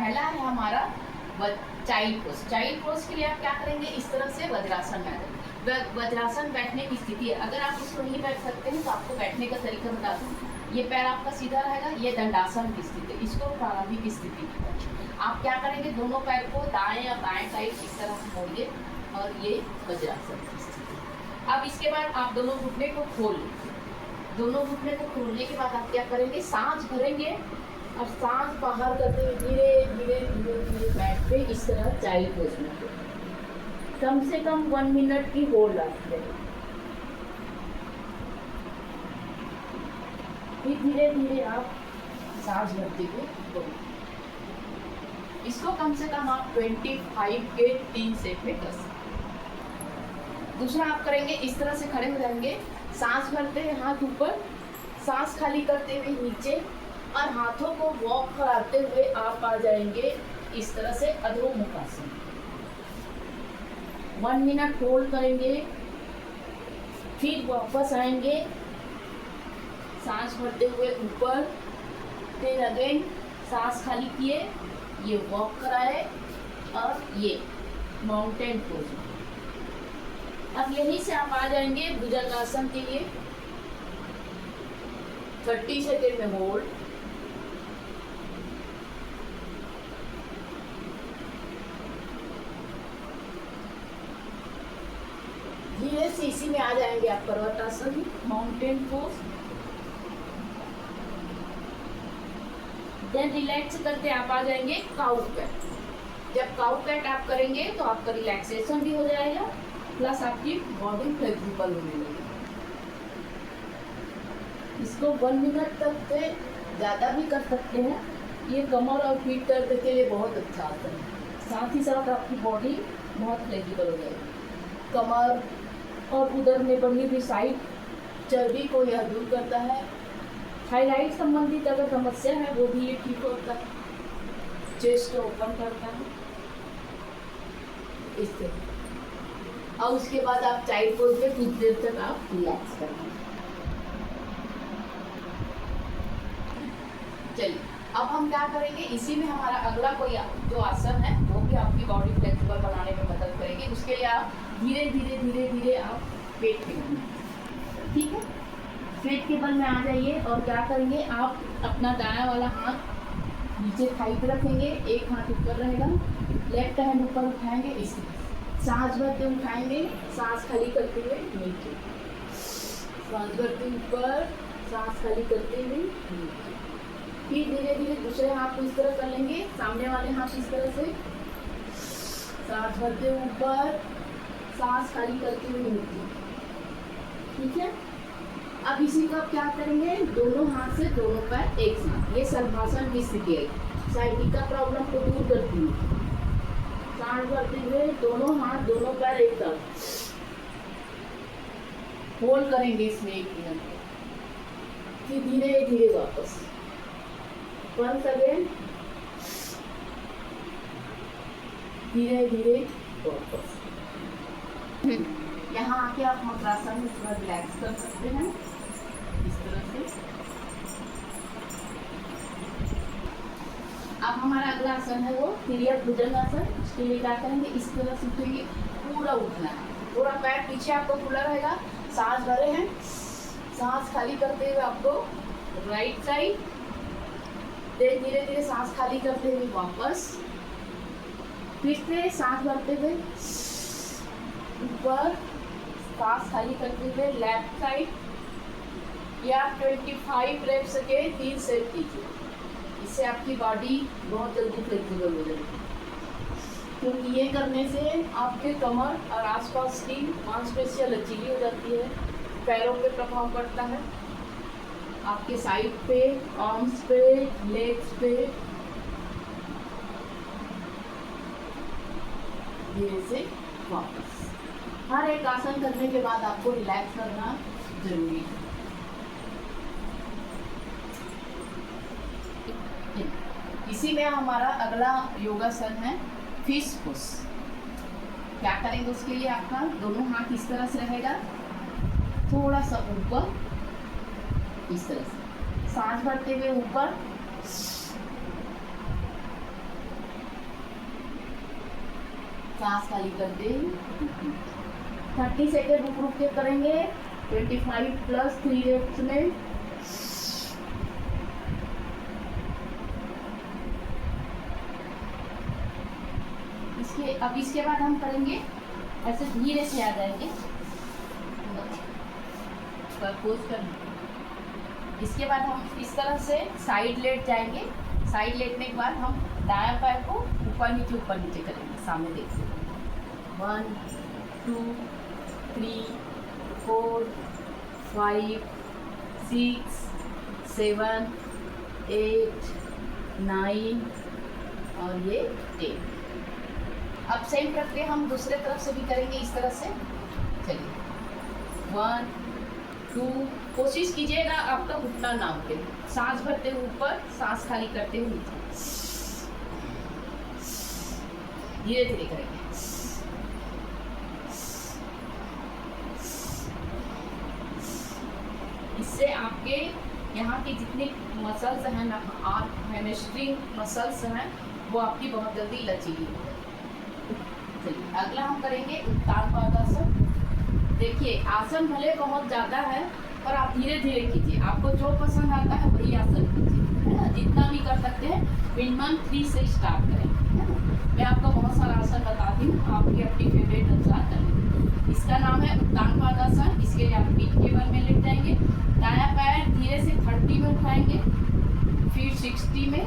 पहला है हमारा चाइल्ड पोज। चाइल्ड पोज के लिए आप क्या करेंगे, इस तरह से वज्रासन बैठेंगे। वज्रासन बैठने की स्थिति है, अगर आप इसको नहीं बैठ सकते हैं तो आपको बैठने का तरीका बता दूँ। ये पैर आपका सीधा रहेगा, ये दंडासन की स्थिति, इसको प्रारंभिक स्थिति। आप क्या करेंगे, दोनों पैर को दाएं या बाएं साइड इस तरह मोड़िए और ये वज्रासन की स्थिति। अब इसके बाद आप दोनों घुटने को खोल लें। दोनों घुटने को खोलने के बाद आप क्या करेंगे, सांस भरेंगे और सांस बाहर करते हुए धीरे धीरे धीरे धीरे बैठ पे इस तरह चाइल्ड पोज में कम से कम 1 मिनट की होल्ड रखते हैं। फिर धीरे धीरे आप सांस भरते हुए बोलें। इसको कम से कम आप 25 के 3 सेट में कर सकते हैं। दूसरा आप करेंगे, इस तरह से खड़े हो जाएंगे, सांस भरते हैं हाथ ऊपर, सांस खाली करते हुए नीचे और हाथों को वॉक कराते हुए आप आ जाएंगे इस तरह से अधोमुख आसन। 1 मिनट होल्ड करेंगे, फिर वापस आएंगे सांस भरते हुए ऊपर, फिर अगेन सांस खाली किए, ये वॉक कराए और ये माउंटेन पोज। अब यहीं से आप आ जाएंगे भुजंगासन के लिए। 30 सेकेंड में होल्ड, धीरे से इसी में आ जाएंगे आप पर्वतासन, माउंटेन पोज। देन रिलैक्स करते आप आ जाएंगे काउ कैट। जब काउ कैट आप करेंगे तो आपका रिलैक्सेशन भी हो जाएगा, प्लस आपकी बॉडी फ्लेक्सिबल होने लगेगी। इसको 1 मिनट तक से ज़्यादा भी कर सकते हैं। ये कमर और पीठ दर्द के लिए बहुत अच्छा आता है, साथ ही साथ आपकी बॉडी बहुत फ्लेक्सिबल हो जाएगी। कमर और उधर में बनी हुई साइड चर्बी को यह दूर करता है। थायराइड संबंधित अगर समस्या है वो भी ये ठीक होता है। चेस्ट को ओपन करता है इस तरह। और उसके बाद आप चाइल्ड पोज में कुछ देर तक आप रिलैक्स करेंगे। चलिए अब हम क्या करेंगे, इसी में हमारा अगला कोई जो आसन है वो भी आपकी बॉडी फ्लेक्सिबल बनाने में मदद करेगी। उसके लिए आप धीरे धीरे धीरे धीरे आप पेट के बल में, ठीक है, पेट के बल में आ जाइए और क्या करेंगे, आप अपना दायां वाला हाथ नीचे थाई पे रखेंगे, एक हाथ ऊपर रहेगा, लेफ्ट हैंड ऊपर उठाएंगे, इसी सांस भरते उठाएंगे, सांस खाली करते हुए नीचे, सांस भरते ऊपर, सांस खाली करते हुए नीचे। फिर धीरे धीरे दूसरे हाथ को इस तरह कर लेंगे, सामने वाले हाथ इस तरह से, सांस भरते ऊपर, सांस खाली करते हुए नीचे, ठीक है। अब इसी को आप क्या करेंगे, दोनों हाथ से दोनों पैर एक साथ, ये सर्वासन की स्थिति है, साइटिका प्रॉब्लम को दूर करती है। सांस भरते हुए दोनों हाथ दोनों पैर एक साथ होल्ड करेंगे इसमें 1 मिनट, फिर धीरे धीरे वापस, वंस अगेन, धीरे धीरे वापस। यहाँ आके आप मुद्रासन में थोड़ा रिलैक्स कर सकते हैं इस तरह से। अब हमारा अगला आसन है वो तिर्यक भुजंगासन। इसके लिए क्या करेंगे, इस तरह से उठेंगे, पूरा उठना है, पूरा पैर पीछे आपको खुला रहेगा, सांस भरे हैं, सांस खाली करते हुए आपको राइट साइड, धीरे धीरे सांस खाली करते हुए वापस, फिर से सांस भरते हुए ऊपर, सांस खाली करते हुए लेफ्ट साइड, या 25 रेप्स के 3 सेट कीजिए। इससे आपकी बॉडी बहुत जल्दी फ्लेक्सिबल हो जाएगी, क्योंकि ये करने से आपके कमर और आसपास की मांसपेशियां लचीली हो जाती है, पैरों पे प्रभाव पड़ता है, आपके साइड पे, आर्म्स पे, लेग्स पे। धीरे से वापस। हर एक आसन करने के बाद आपको रिलैक्स करना जरूरी है। इसी में हमारा अगला योगासन है फिश पुश। क्या करेंगे उसके लिए, आपका दोनों हाथ इस तरह से रहेगा, थोड़ा सा ऊपर इस तरह से, सांस भरते हुए ऊपर, सांस खाली कर दे। 30 सेकेंड रुक रुक के करेंगे। 25 प्लस 3 रेप्स में। अब इसके बाद हम करेंगे ऐसे धीरे से आ जाएंगे। इसके बाद हम इस तरह से साइड लेट जाएंगे। साइड लेटने के बाद हम दायां पैर को ऊपर नीचे करेंगे। सामने देख सकते 1 2 3 4 5 6 7 8 9 और ये 10। अब सेम प्रक्रिया हम दूसरे तरफ से भी करेंगे इस तरह से। चलिए 1 2। कोशिश कीजिएगा आपका घुटना ना उठे। सांस भरते हुए ऊपर, सांस खाली करते हुए नीचे। धीरे धीरे करेंगे। इससे आपके यहाँ की जितनी मसल्स हैं ना, हैमस्ट्रिंग मसल्स हैं, वो आपकी बहुत जल्दी लचीली हो। चलिए अगला हम करेंगे उत्तान पादासन। देखिए आसन भले बहुत ज़्यादा है पर आप धीरे धीरे कीजिए। आपको जो पसंद आता है वही आसन कीजिए, है ना। जितना भी कर सकते हैं मिनिमम 3 से स्टार्ट करें, है ना। मैं आपको बहुत सारा आसन बताती हूँ, आपकी अपनी फेवरेट अनुसार करें। इसका नाम है उत्तान पादासन। इसके लिए आप पीठ के बल में लेट जाएंगे। दायां पैर धीरे से 30 में उठाएंगे, फिर 60 में,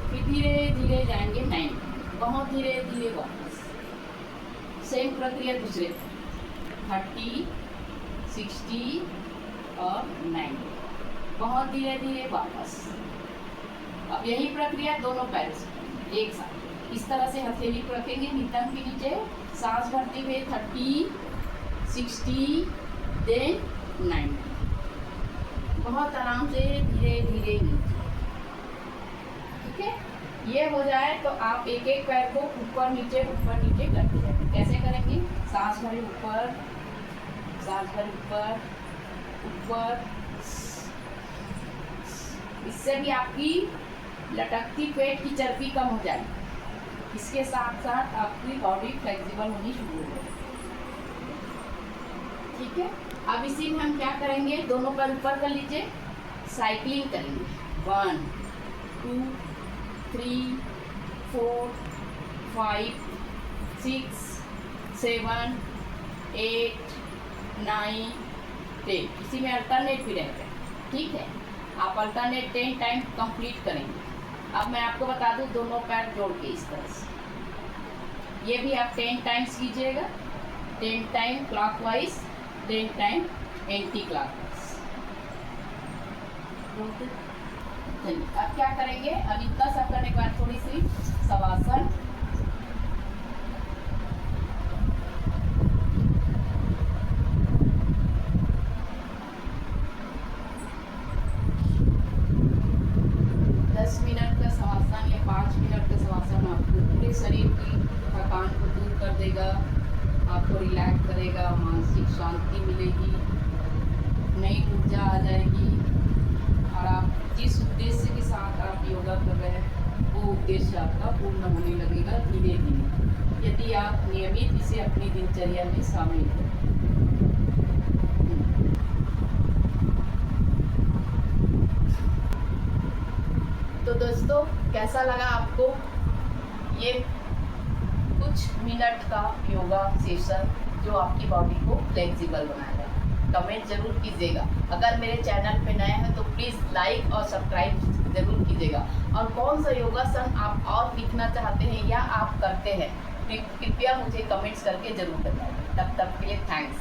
फिर धीरे धीरे जाएंगे 90। बहुत धीरे धीरे वापस। सेम प्रक्रिया दूसरे 30 60 और 90। बहुत धीरे धीरे वापस। अब यही प्रक्रिया दोनों पैरों से एक साथ इस तरह से हथेली को रखेंगे नितंब के नीचे। सांस भरते हुए 30 60 देन 90। बहुत आराम से धीरे धीरे नीचे। ठीक है, ये हो जाए तो आप एक एक पैर को ऊपर नीचे करते जाएंगे। कैसे करेंगे? सांस भरे ऊपर, सांस भरे ऊपर ऊपर। इससे भी आपकी लटकती पेट की चर्बी कम हो जाएगी। इसके साथ साथ आपकी बॉडी फ्लेक्सिबल होनी शुरू हो जाएगी। ठीक है, अब इसी में हम क्या करेंगे, दोनों पैर ऊपर कर लीजिए, साइकिलिंग करेंगे। 1 2 3 4 5 6 7 8 9 10। इसी में अल्टरनेट भी रहेगा। ठीक है, आप अल्टरनेट 10 टाइम कंप्लीट करेंगे। अब मैं आपको बता दूं, दोनों पैर जोड़ के इस तरह से ये भी आप 10 टाइम्स कीजिएगा। 10 time clockwise, 10 time anti clockwise. अब क्या करेंगे, अब इतना सब करने के बाद थोड़ी सी शवासन। शरीर की थकान को दूर कर देगा, आपको रिलैक्स करेगा, मानसिक शांति मिलेगी, नई ऊर्जा आ जाएगी और आप जिस उद्देश्य के साथ आप योगा कर रहे हैं वो उद्देश्य आपका पूर्ण होने लगेगा धीरे धीरे, यदि आप नियमित इसे अपनी दिनचर्या में शामिल करें। तो दोस्तों, कैसा लगा आपको ये कुछ मिनट का योगा सेशन जो आपकी बॉडी को फ्लेक्सिबल बनाएगा? कमेंट जरूर कीजिएगा। अगर मेरे चैनल पे नए हैं तो प्लीज़ लाइक और सब्सक्राइब जरूर कीजिएगा। और कौन सा योगासन आप और सीखना चाहते हैं या आप करते हैं, कृपया मुझे कमेंट्स करके ज़रूर बताएं। तब तक के लिए थैंक्स।